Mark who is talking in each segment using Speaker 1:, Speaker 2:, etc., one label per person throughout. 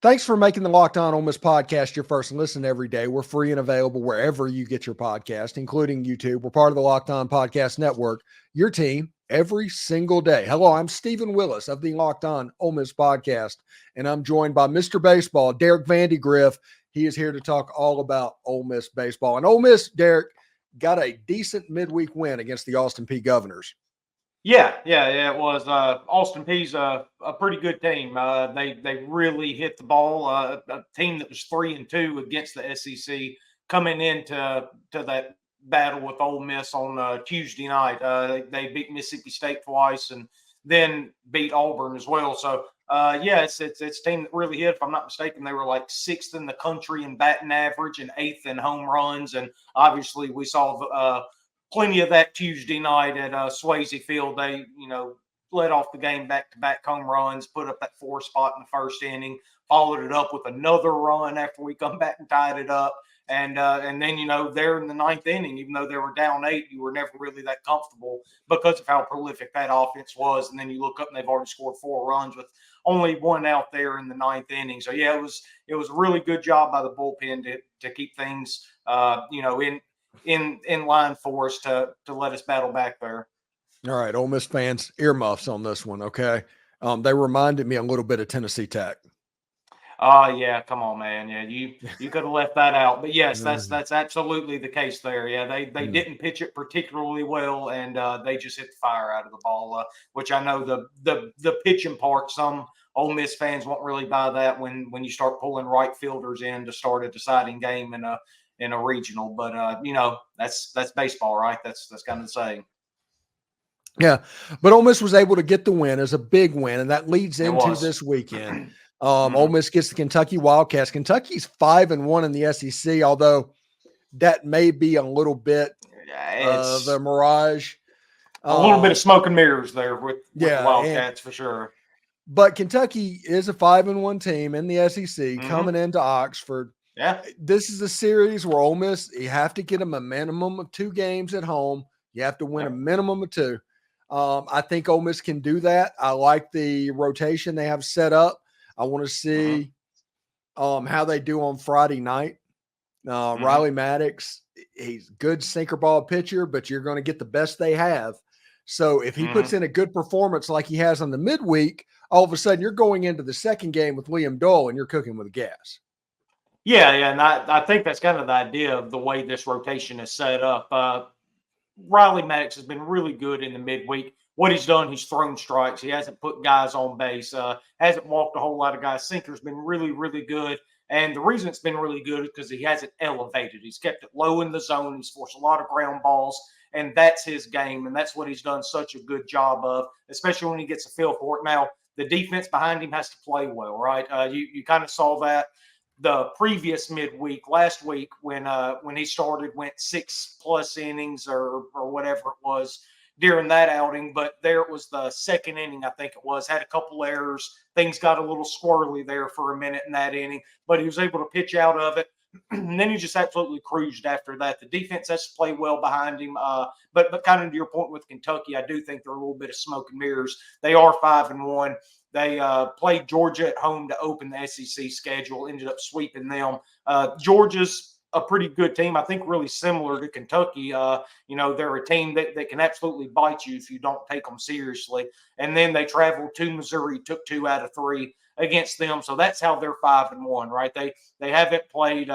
Speaker 1: Thanks for making the Locked On Ole Miss podcast your first listen every day. We're free and available wherever you get your podcast, including YouTube. We're part of the Locked On Podcast Network, your team every single day. Hello, I'm Stephen Willis of the Locked On Ole Miss podcast, and I'm joined by Mr. Baseball, Derek Vandygriff. He is here to talk all about Ole Miss baseball. And Ole Miss, Derek, got a decent midweek win against the Austin Peay Governors.
Speaker 2: Yeah, it was. Austin Peay's a pretty good team. They really hit the ball. A team that was 3-2 against the SEC coming into that battle with Ole Miss on Tuesday night. They beat Mississippi State twice and then beat Auburn as well. So it's a team that really hit. If I'm not mistaken, they were like 6th in the country in batting average and 8th in home runs. And obviously, we saw plenty of that Tuesday night at Swayze Field. They, led off the game back-to-back home runs, put up that 4 spot in the first inning, followed it up with another run after we come back and tied it up. And then, there in the 9th inning, even though they were down 8, you were never really that comfortable because of how prolific that offense was. And then you look up and they've already scored 4 runs with only 1 out there in the 9th inning. So, yeah, it was a really good job by the bullpen to keep things, in line for us to let us battle back there.
Speaker 1: All right, Ole Miss fans, earmuffs on this one, okay? They reminded me a little bit of Tennessee Tech.
Speaker 2: Yeah, come on, man. Yeah, you could have left that out. But yes, that's absolutely the case there. Yeah, they didn't pitch it particularly well, and they just hit the fire out of the ball, which I know the pitching part, some Ole Miss fans won't really buy that when you start pulling right fielders in to start a deciding game in a regional. But that's baseball, right? That's kind of the saying.
Speaker 1: Yeah, but Ole Miss was able to get the win as a big win, and that leads into this weekend. Ole Miss gets the Kentucky Wildcats. Kentucky's 5-1 in the SEC, although that may be a little bit of a mirage.
Speaker 2: A little bit of smoke and mirrors there with the Wildcats for sure.
Speaker 1: But Kentucky is a 5-1 team in the SEC coming into Oxford.
Speaker 2: Yeah,
Speaker 1: this is a series where Ole Miss, you have to get them a minimum of 2 games at home. You have to win a minimum of 2. I think Ole Miss can do that. I like the rotation they have set up. I want to see how they do on Friday night. Riley Maddox, he's a good sinker ball pitcher, but you're going to get the best they have. So if he puts in a good performance like he has on the midweek, all of a sudden you're going into the second game with Liam Dole and you're cooking with gas.
Speaker 2: Yeah, and I think that's kind of the idea of the way this rotation is set up. Riley Maddox has been really good in the midweek. What he's done, he's thrown strikes. He hasn't put guys on base, hasn't walked a whole lot of guys. Sinker's been really, really good. And the reason it's been really good is because he hasn't elevated. He's kept it low in the zone. He's forced a lot of ground balls, and that's his game. And that's what he's done such a good job of, especially when he gets a feel for it. Now, the defense behind him has to play well, right? You kind of saw that the previous midweek, last week, when he started, went 6+ innings or whatever it was during that outing. But there it was the second inning, I think it was, had a couple errors. Things got a little squirrely there for a minute in that inning, but he was able to pitch out of it. And then he just absolutely cruised after that. The defense has to play well behind him. But kind of to your point with Kentucky, I do think they're a little bit of smoke and mirrors. They are 5-1. They played Georgia at home to open the SEC schedule, ended up sweeping them. Georgia's a pretty good team, I think really similar to Kentucky. They're a team that can absolutely bite you if you don't take them seriously. And then they traveled to Missouri, took 2 out of 3 against them. So that's how they're 5-1, right? They haven't played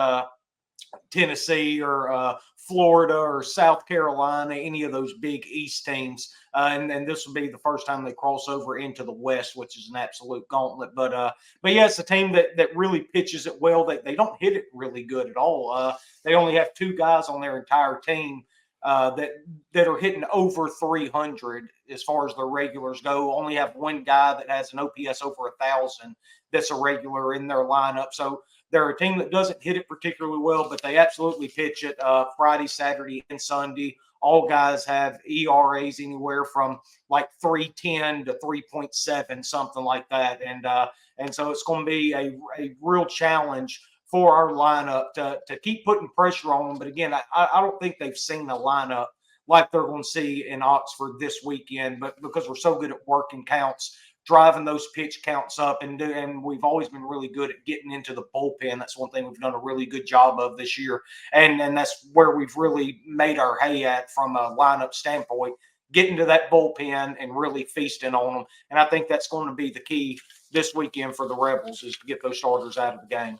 Speaker 2: Tennessee or Florida or South Carolina, any of those big East teams. And this will be the first time they cross over into the West, which is an absolute gauntlet. But yeah, it's a team that really pitches it well. They don't hit it really good at all. They only have 2 guys on their entire team that are hitting over 300 as far as their regulars go. Only have 1 guy that has an OPS over 1,000 that's a regular in their lineup. So they're a team that doesn't hit it particularly well, but they absolutely pitch it Friday, Saturday, and Sunday. All guys have ERAs anywhere from like 3.10 to 3.7, something like that. And so it's going to be a real challenge for our lineup to keep putting pressure on them. But again, I don't think they've seen a lineup like they're going to see in Oxford this weekend, but because we're so good at working counts, driving those pitch counts up, and we've always been really good at getting into the bullpen. That's one thing we've done a really good job of this year, and that's where we've really made our hay at from a lineup standpoint, getting to that bullpen and really feasting on them. And I think that's going to be the key this weekend for the Rebels, is to get those starters out of the game.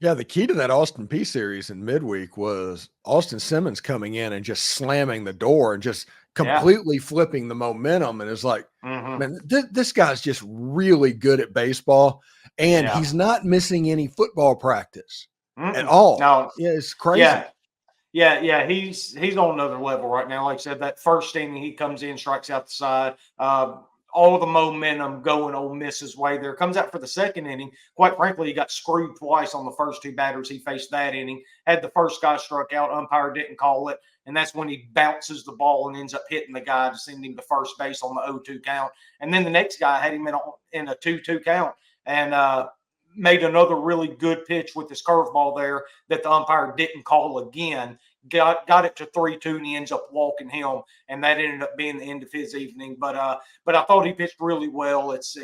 Speaker 1: Yeah, the key to that Austin Peay series in midweek was Austin Simmons coming in and just slamming the door and just completely flipping the momentum. And it's like, man, this guy's just really good at baseball, and he's not missing any football practice at all.
Speaker 2: No,
Speaker 1: yeah, it's crazy.
Speaker 2: Yeah. He's on another level right now. Like I said, that first inning, he comes in, strikes out the side. All the momentum going Ole Miss's way there. Comes out for the second inning. Quite frankly, he got screwed twice on the first two batters he faced that inning. Had the first guy struck out, umpire didn't call it, and that's when he bounces the ball and ends up hitting the guy to send him to first base on the 0-2 count. And then the next guy had him in a 2-2 count, and made another really good pitch with his curveball there that the umpire didn't call again. Got it to 3-2, and he ends up walking him, and that ended up being the end of his evening. But I thought he pitched really well. It's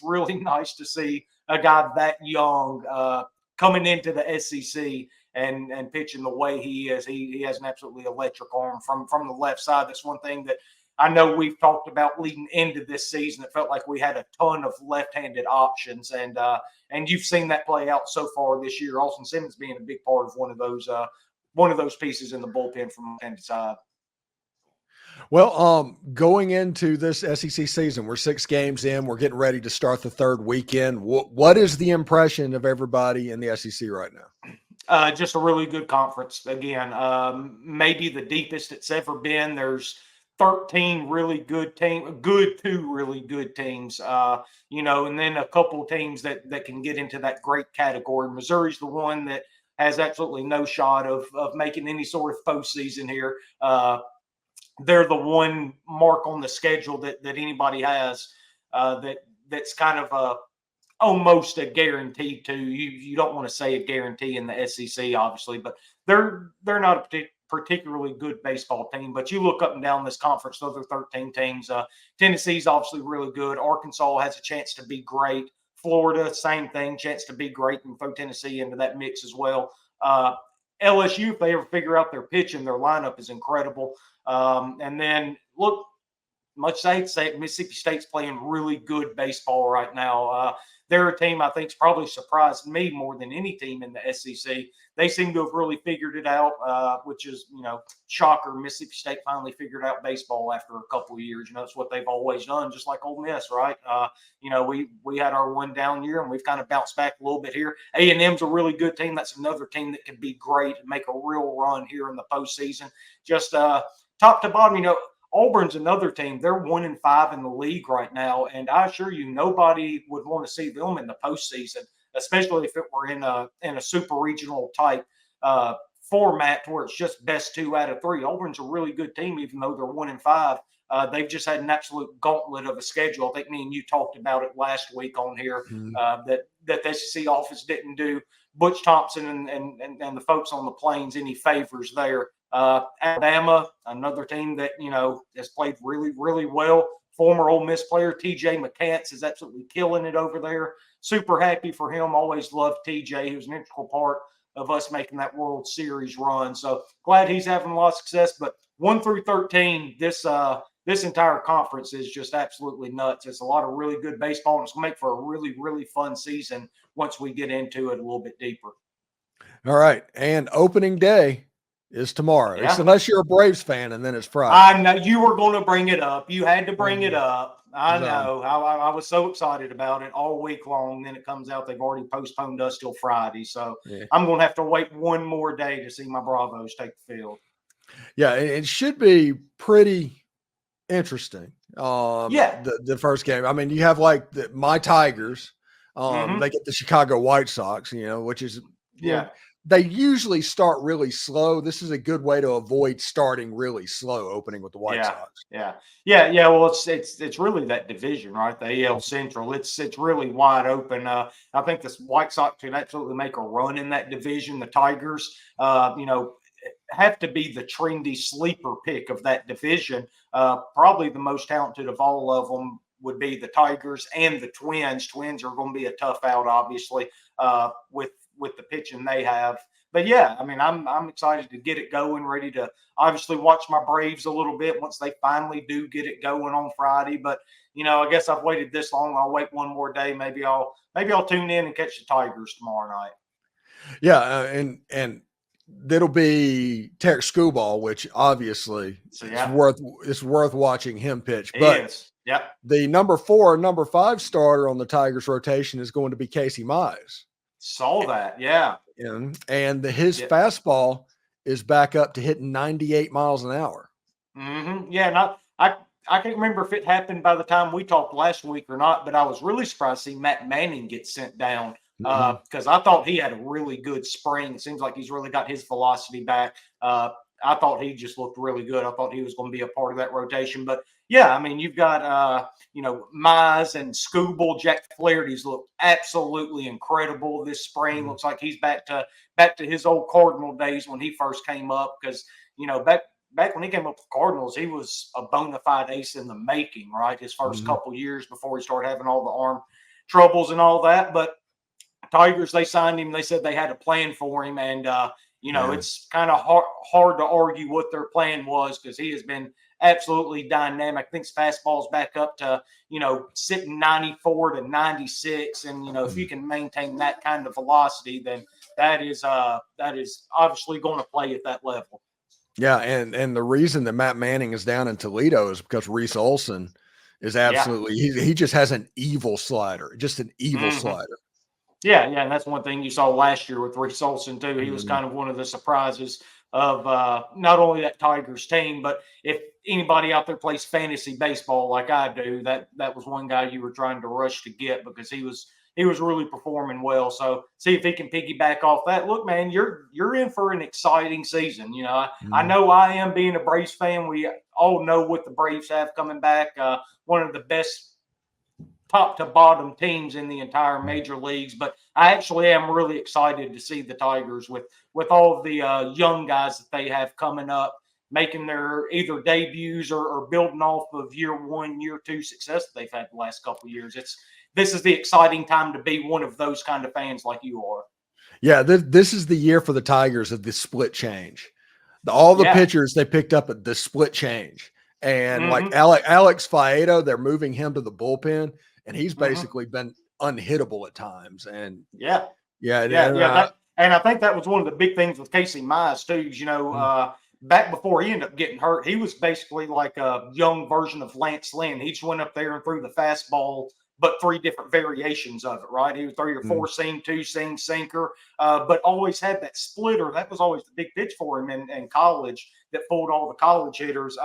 Speaker 2: really nice to see a guy that young coming into the SEC and pitching the way he is. He has an absolutely electric arm from the left side. That's one thing that I know we've talked about leading into this season. It felt like we had a ton of left-handed options, and you've seen that play out so far this year. Austin Simmons being a big part of one of those pieces in the bullpen from end to side.
Speaker 1: Well, going into this SEC season, we're 6 games in. We're getting ready to start the third weekend. What is the impression of everybody in the SEC right now?
Speaker 2: Just a really good conference. Again, maybe the deepest it's ever been. There's 13 really good teams, 2 really good teams, and then a couple teams that can get into that great category. Missouri's the one that has absolutely no shot of making any sort of postseason here. They're the one mark on the schedule that anybody has that's kind of almost a guarantee to. You don't want to say a guarantee in the SEC, obviously, but they're not a particularly good baseball team. But you look up and down this conference, those are 13 teams. Tennessee's obviously really good. Arkansas has a chance to be great. Florida, same thing, chance to be great, and throw Tennessee into that mix as well. LSU, if they ever figure out their pitching, their lineup is incredible. And then, look, much I hate to say it, Mississippi State's playing really good baseball right now. They're a team I think's probably surprised me more than any team in the SEC. They seem to have really figured it out, which is, shocker. Mississippi State finally figured out baseball after a couple of years. It's what they've always done, just like Ole Miss, right? We had our one down year, and we've kind of bounced back a little bit here. A&M's a really good team. That's another team that could be great and make a real run here in the postseason. Just top to bottom, Auburn's another team. They're 1-5 in the league right now, and I assure you, nobody would want to see them in the postseason, especially if it were in a super regional type format where it's just best 2 out of 3. Auburn's a really good team, even though they're 1-5. They've just had an absolute gauntlet of a schedule. I think me and you talked about it last week on here, that the SEC office didn't do Butch Thompson and the folks on the Plains any favors there. Alabama, another team that, has played really, really well. Former Ole Miss player TJ McCants is absolutely killing it over there. Super happy for him. Always loved TJ. He was an integral part of us making that World Series run. So glad he's having a lot of success. But 1 through 13, this entire conference is just absolutely nuts. It's a lot of really good baseball, and it's going to make for a really, really fun season once we get into it a little bit deeper.
Speaker 1: All right. And opening day is tomorrow, unless you're a Braves fan, and then it's Friday.
Speaker 2: I know you were going to bring it up. You had to bring it up. I know. I was so excited about it all week long. Then it comes out they've already postponed us till Friday. So I'm going to have to wait one more day to see my Bravos take the field.
Speaker 1: Yeah, it should be pretty interesting. The first game. I mean, you have like my Tigers. They get the Chicago White Sox, which is they usually start really slow. This is a good way to avoid starting really slow, opening with the White Sox.
Speaker 2: Yeah. Well, it's really that division, right? The AL Central. It's really wide open. I think the White Sox can absolutely make a run in that division. The Tigers, have to be the trendy sleeper pick of that division. Probably the most talented of all of them. would be the Tigers and the Twins. Twins are going to be a tough out, obviously, with the pitching they have. But yeah, I mean, I'm excited to get it going, ready to obviously watch my Braves a little bit once they finally do get it going on Friday. But I guess I've waited this long. I'll wait one more day. Maybe I'll tune in and catch the Tigers tomorrow night.
Speaker 1: Yeah, and that'll be Tarek Skubal, which obviously it's worth watching him pitch. But
Speaker 2: yep,
Speaker 1: the number 4 and number 5 starter on the Tigers rotation is going to be Casey Mize.
Speaker 2: Saw that, yeah.
Speaker 1: And his fastball is back up to hitting 98 miles an hour.
Speaker 2: Mm-hmm. Yeah, I can't remember if it happened by the time we talked last week or not, but I was really surprised to see Matt Manning get sent down because I thought he had a really good spring. It seems like he's really got his velocity back. I thought he just looked really good. I thought he was going to be a part of that rotation. But, yeah, I mean, you've got, Mize and Skubal. Jack Flaherty's looked absolutely incredible this spring. Looks like he's back to his old Cardinal days when he first came up because, back when he came up with the Cardinals, he was a bona fide ace in the making, right? His first couple years before he started having all the arm troubles and all that. But Tigers, they signed him. They said they had a plan for him. And, it's kind of hard to argue what their plan was because he has been absolutely dynamic. I think his fastball's back up to, sitting 94 to 96. And, if you can maintain that kind of velocity, then that is obviously going to play at that level.
Speaker 1: Yeah, and the reason that Matt Manning is down in Toledo is because Reese Olson is absolutely he just has an evil slider, just an evil slider.
Speaker 2: Yeah, and that's one thing you saw last year with Reese Olson too. He was kind of one of the surprises of not only that Tigers team, but if anybody out there plays fantasy baseball like I do, that was one guy you were trying to rush to get because he was really performing well. So see if he can piggyback off that. Look, man, you're in for an exciting season. I know I am being a Braves fan. We all know what the Braves have coming back. One of the best top to bottom teams in the entire major leagues. But I actually am really excited to see the Tigers with all of the young guys that they have coming up, making their either debuts or building off of year 1, year 2 success that they've had the last couple of years. This is the exciting time to be one of those kind of fans like you are.
Speaker 1: Yeah, this is the year for the Tigers of the split change. All the pitchers they picked up at the split change. And like Alex Faedo, they're moving him to the bullpen, and he's basically been unhittable at times. And
Speaker 2: and I think that was one of the big things with Casey Mize too. Back before he ended up getting hurt, he was basically like a young version of Lance Lynn. He just went up there and threw the fastball, but 3 different variations of it, right? He would throw your 4-seam, 2-seam sinker, but always had that splitter. That was always the big pitch for him in college that fooled all the college hitters.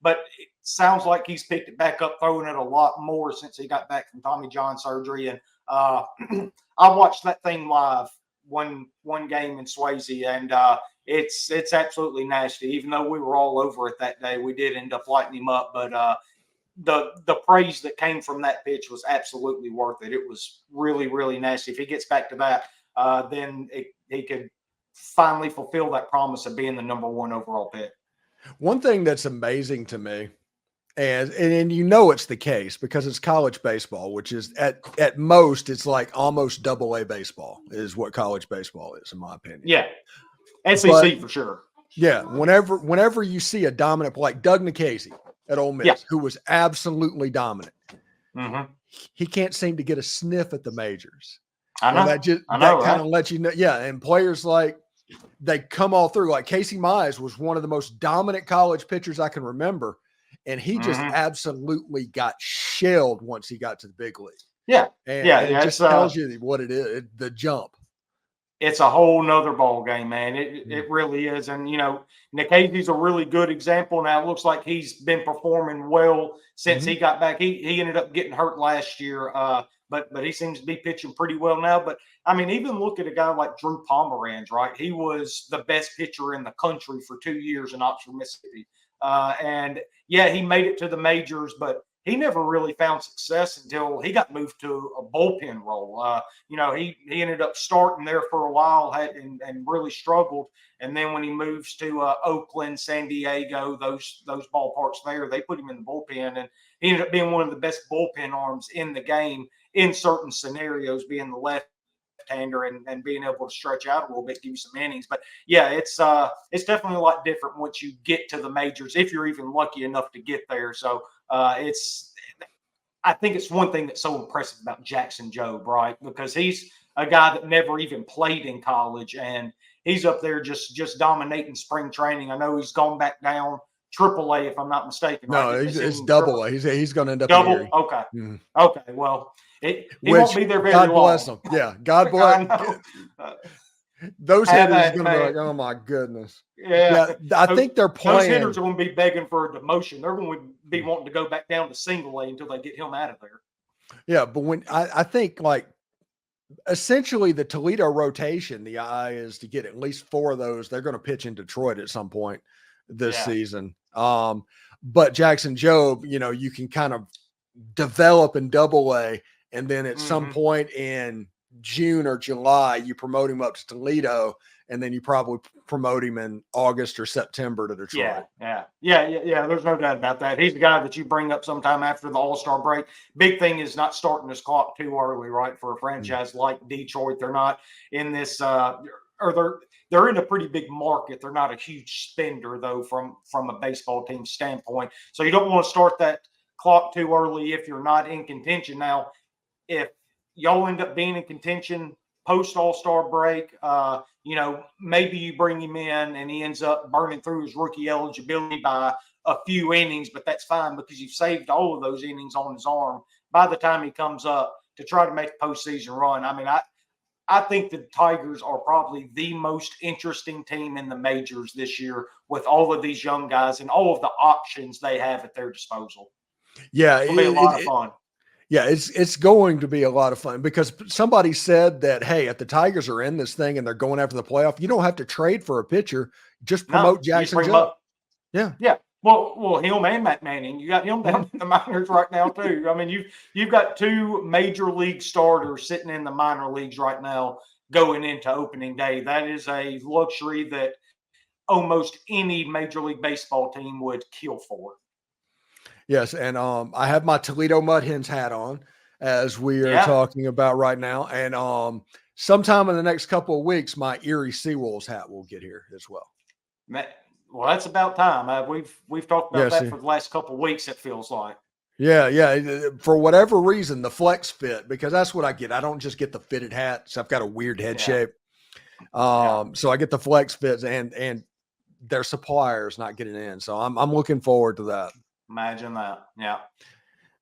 Speaker 2: But it sounds like he's picked it back up, throwing it a lot more since he got back from Tommy John surgery. And I watched that thing live one game in Swayze, and it's absolutely nasty. Even though we were all over it that day, we did end up lighting him up. But the praise that came from that pitch was absolutely worth it. It was really, really nasty. If he gets back to that, then he could finally fulfill that promise of being the number 1 overall pick.
Speaker 1: One thing that's amazing to me, and it's the case because it's college baseball, which is at most it's like almost AA baseball is what college baseball is, in my opinion.
Speaker 2: Yeah, SEC for sure.
Speaker 1: Yeah, whenever you see a dominant like Doug Nikhazy at Ole Miss, who was absolutely dominant, he can't seem to get a sniff at the majors.
Speaker 2: I know.
Speaker 1: That kind of lets you know. Yeah, and players like they come all through. Like Casey Mize was one of the most dominant college pitchers I can remember, and he just absolutely got shelled once he got to the big league.
Speaker 2: Yeah,
Speaker 1: and it just tells you what it is. The jump.
Speaker 2: It's a whole nother ball game, man. It really is. And, Nikhazy's a really good example. Now, it looks like he's been performing well since he got back. He ended up getting hurt last year, but he seems to be pitching pretty well now. But, I mean, even look at a guy like Drew Pomeranz, right? He was the best pitcher in the country for 2 years in Oxford, Mississippi. He made it to the majors, but he never really found success until he got moved to a bullpen role. He ended up starting there for a while and really struggled. And then when he moves to Oakland, San Diego, those ballparks there, they put him in the bullpen. And he ended up being one of the best bullpen arms in the game in certain scenarios, being the left-hander and being able to stretch out a little bit, give you some innings. But yeah, it's definitely a lot different once you get to the majors, if you're even lucky enough to get there. So I think it's one thing that's so impressive about Jackson Jobe, right? Because he's a guy that never even played in college, and he's up there just dominating spring training. I know he's gone back down AAA, if I'm not mistaken.
Speaker 1: No,
Speaker 2: right?
Speaker 1: it's double A. He's going to end up
Speaker 2: double.
Speaker 1: in Erie.
Speaker 2: Okay,
Speaker 1: Mhm.
Speaker 2: okay. Well, he won't be there very long.
Speaker 1: God bless him. Yeah, God bless. Those hitters are going to be like, oh my goodness.
Speaker 2: Yeah,
Speaker 1: I think they're playing.
Speaker 2: Those hitters are going to be begging for a demotion. They're going to be wanting to go back down to single A until they get him out of there.
Speaker 1: Yeah, but when I think like essentially the Toledo rotation, the eye is to get at least 4 of those. They're going to pitch in Detroit at some point this season. But Jackson Jobe, you can kind of develop in double A, and then at some point in June or July, you promote him up to Toledo, and then you probably promote him in August or September to Detroit.
Speaker 2: Yeah. There's no doubt about that. He's the guy that you bring up sometime after the All-Star break. Big thing is not starting this clock too early, right? For a franchise like Detroit, they're not in this, or they're in a pretty big market. They're not a huge spender though, from a baseball team standpoint. So you don't want to start that clock too early if you're not in contention. Now, if y'all end up being in contention post All-Star break, maybe you bring him in and he ends up burning through his rookie eligibility by a few innings, but that's fine because you've saved all of those innings on his arm by the time he comes up to try to make a postseason run. I mean, I think the Tigers are probably the most interesting team in the majors this year with all of these young guys and all of the options they have at their disposal.
Speaker 1: Yeah,
Speaker 2: it'll be a lot of fun.
Speaker 1: Yeah, it's going to be a lot of fun because somebody said that, hey, if the Tigers are in this thing and they're going after the playoff, you don't have to trade for a pitcher. Just promote Jackson Jobe. Yeah.
Speaker 2: Well, him and Matt Manning. You got him down in the minors right now too. I mean, you've got 2 major league starters sitting in the minor leagues right now going into opening day. That is a luxury that almost any major league baseball team would kill for.
Speaker 1: Yes, and I have my Toledo Mud Hens hat on as we are talking about right now, and sometime in the next couple of weeks, my Erie Seawolves hat will get here as well.
Speaker 2: Well, that's about time. We've talked about that for the last couple of weeks. It feels like.
Speaker 1: Yeah. For whatever reason, the flex fit, because that's what I get. I don't just get the fitted hat, so I've got a weird head shape. So I get the flex fits, and their suppliers not getting in. So I'm looking forward to that.
Speaker 2: Imagine that. Yeah.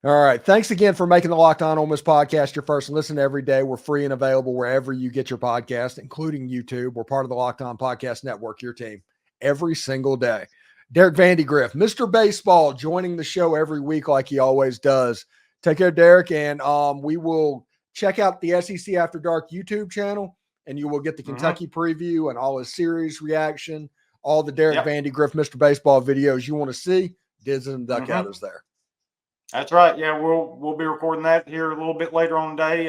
Speaker 1: All right. Thanks again for making the Locked On Ole Miss podcast your first listen every day. We're free and available wherever you get your podcast, including YouTube. We're part of the Locked On Podcast Network, your team, every single day. Derek Vandygriff, Mr. Baseball, joining the show every week like he always does. Take care, Derek, and we will check out the SEC After Dark YouTube channel, and you will get the Kentucky preview and all his series reaction, all the Derek Vandygriff, Mr. Baseball videos you want to see. Diz and Duckout is there.
Speaker 2: That's right. Yeah, we'll be recording that here a little bit later on today.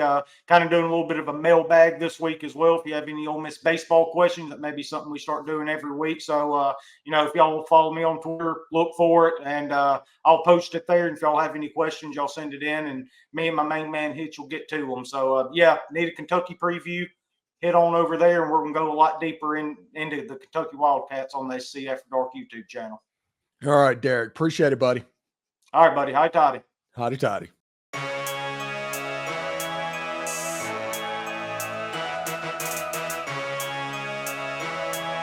Speaker 2: Kind of doing a little bit of a mailbag this week as well. If you have any Ole Miss baseball questions, that may be something we start doing every week. So, if y'all will follow me on Twitter, look for it, and I'll post it there. And if y'all have any questions, y'all send it in, and me and my main man Hitch will get to them. So, need a Kentucky preview, head on over there, and we're going to go a lot deeper into the Kentucky Wildcats on the SC After Dark YouTube channel.
Speaker 1: All right, Derek. Appreciate it, buddy.
Speaker 2: All right, buddy. Hi, Toddy.
Speaker 1: Hotty toddy.